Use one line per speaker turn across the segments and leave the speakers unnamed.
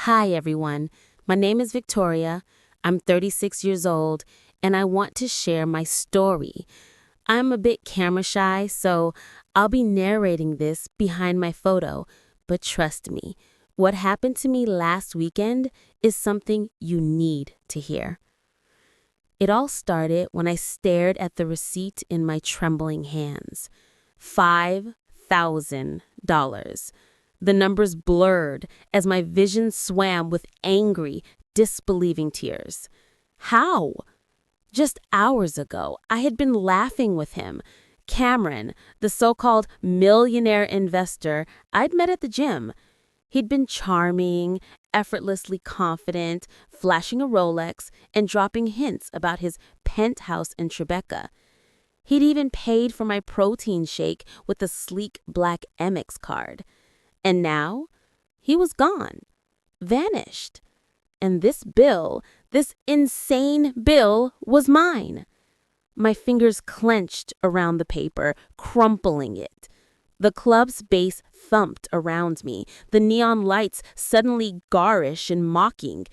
Hi, everyone. My name is Victoria. I'm 36 years old, and I want to share my story. I'm a bit camera shy, so I'll be narrating this behind my photo. But trust me, what happened to me last weekend is something you need to hear. It all started when I stared at the receipt in my trembling hands. $5,000. The numbers blurred as my vision swam with angry, disbelieving tears. How? Just hours ago, I had been laughing with him. Cameron, the so-called millionaire investor I'd met at the gym. He'd been charming, effortlessly confident, flashing a Rolex, and dropping hints about his penthouse in Tribeca. He'd even paid for my protein shake with a sleek black Amex card. And now, he was gone, vanished. And this insane bill, was mine. My fingers clenched around the paper, crumpling it. The club's bass thumped around me, the neon lights suddenly garish and mocking.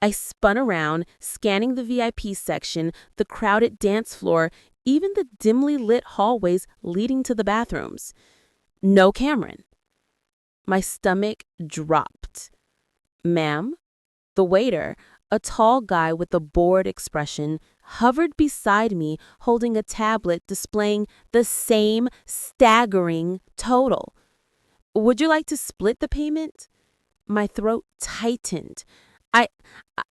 I spun around, scanning the VIP section, the crowded dance floor, even the dimly lit hallways leading to the bathrooms. No Cameron. My stomach dropped. Ma'am? The waiter, a tall guy with a bored expression, hovered beside me holding a tablet displaying the same staggering total. Would you like to split the payment? My throat tightened. I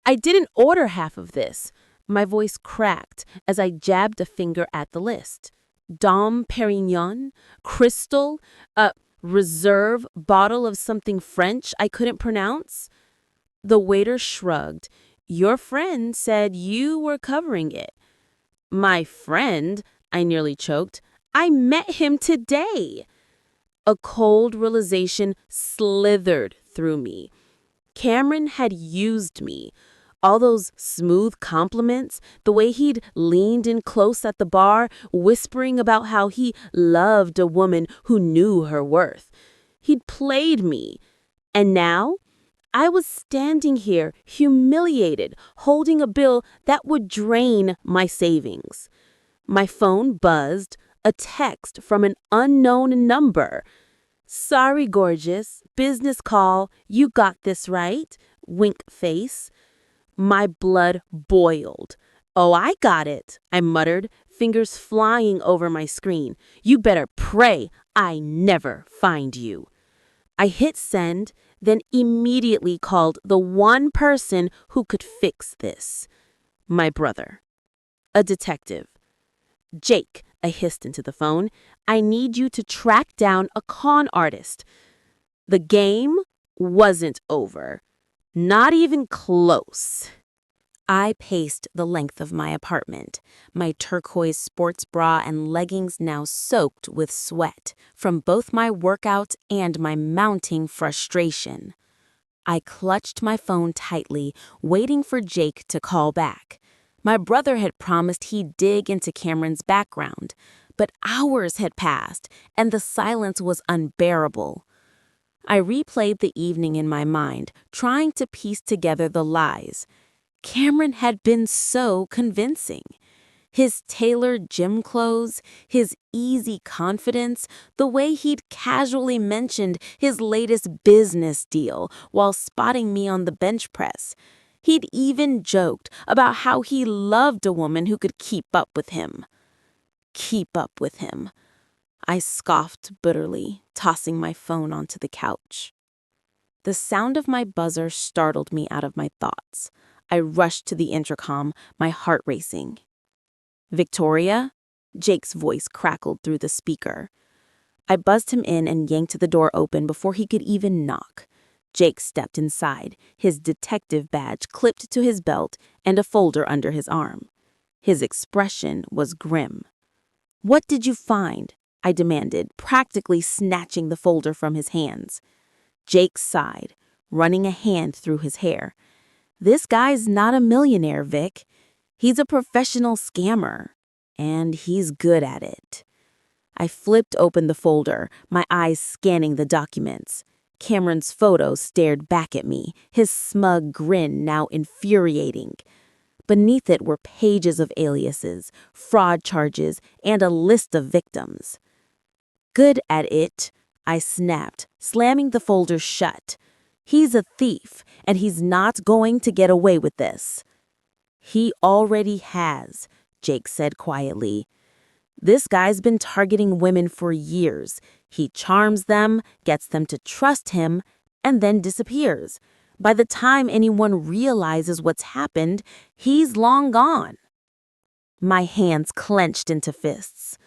I didn't order half of this. My voice cracked as I jabbed a finger at the list. Dom Perignon, Crystal, a reserve bottle of something French I couldn't pronounce. The waiter shrugged. Your friend said you were covering it. My friend? I nearly choked. I met him today. A cold realization slithered through me. Cameron had used me. All those smooth compliments, the way he'd leaned in close at the bar, whispering about how he loved a woman who knew her worth. He'd played me. And now, I was standing here, humiliated, holding a bill that would drain my savings. My phone buzzed, a text from an unknown number. Sorry, gorgeous. Business call. You got this right. Wink face. My blood boiled. Oh, I got it, I muttered, fingers flying over my screen. You better pray I never find you. I hit send, then immediately called the one person who could fix this. My brother. A detective. Jake, I hissed into the phone. I need you to track down a con artist. The game wasn't over. Not even close. I paced the length of my apartment, my turquoise sports bra and leggings now soaked with sweat from both my workout and my mounting frustration. I clutched my phone tightly, waiting for Jake to call back. My brother had promised he'd dig into Cameron's background, but hours had passed, and the silence was unbearable. I replayed the evening in my mind, trying to piece together the lies. Cameron had been so convincing. His tailored gym clothes, his easy confidence, the way he'd casually mentioned his latest business deal while spotting me on the bench press. He'd even joked about how he loved a woman who could keep up with him. Keep up with him. I scoffed bitterly, tossing my phone onto the couch. The sound of my buzzer startled me out of my thoughts. I rushed to the intercom, my heart racing. Victoria? Jake's voice crackled through the speaker. I buzzed him in and yanked the door open before he could even knock. Jake stepped inside, his detective badge clipped to his belt and a folder under his arm. His expression was grim. What did you find? I demanded, practically snatching the folder from his hands. Jake sighed, running a hand through his hair. This guy's not a millionaire, Vic. He's a professional scammer, and he's good at it. I flipped open the folder, my eyes scanning the documents. Cameron's photo stared back at me, his smug grin now infuriating. Beneath it were pages of aliases, fraud charges, and a list of victims. "Good at it," I snapped, slamming the folder shut. "He's a thief, and he's not going to get away with this." "He already has," Jake said quietly. "This guy's been targeting women for years. He charms them, gets them to trust him, and then disappears. By the time anyone realizes what's happened, he's long gone." My hands clenched into fists.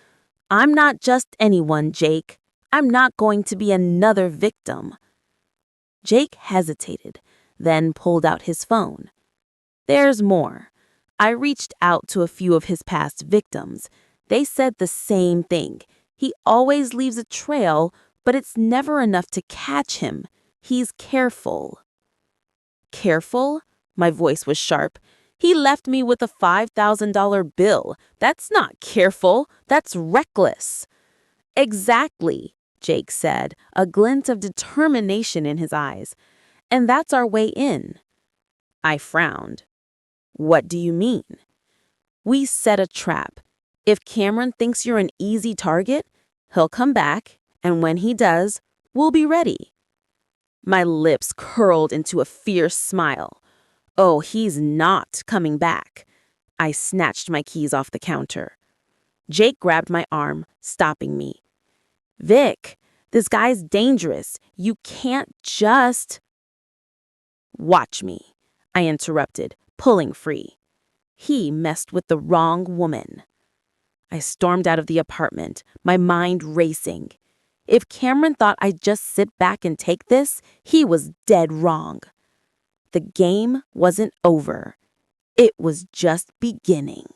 "I'm not just anyone, Jake. I'm not going to be another victim." Jake hesitated, then pulled out his phone. "There's more. I reached out to a few of his past victims. They said the same thing. He always leaves a trail, but it's never enough to catch him. He's careful." "Careful?" My voice was sharp. "He left me with a $5,000 bill. That's not careful. That's reckless." "Exactly," Jake said, a glint of determination in his eyes. "And that's our way in." I frowned. "What do you mean?" "We set a trap. If Cameron thinks you're an easy target, he'll come back, and when he does, we'll be ready." My lips curled into a fierce smile. "Oh, he's not coming back." I snatched my keys off the counter. Jake grabbed my arm, stopping me. "Vic, this guy's dangerous. You can't just—" "Watch me," I interrupted, pulling free. "He messed with the wrong woman." I stormed out of the apartment, my mind racing. If Cameron thought I'd just sit back and take this, he was dead wrong. The game wasn't over. It was just beginning.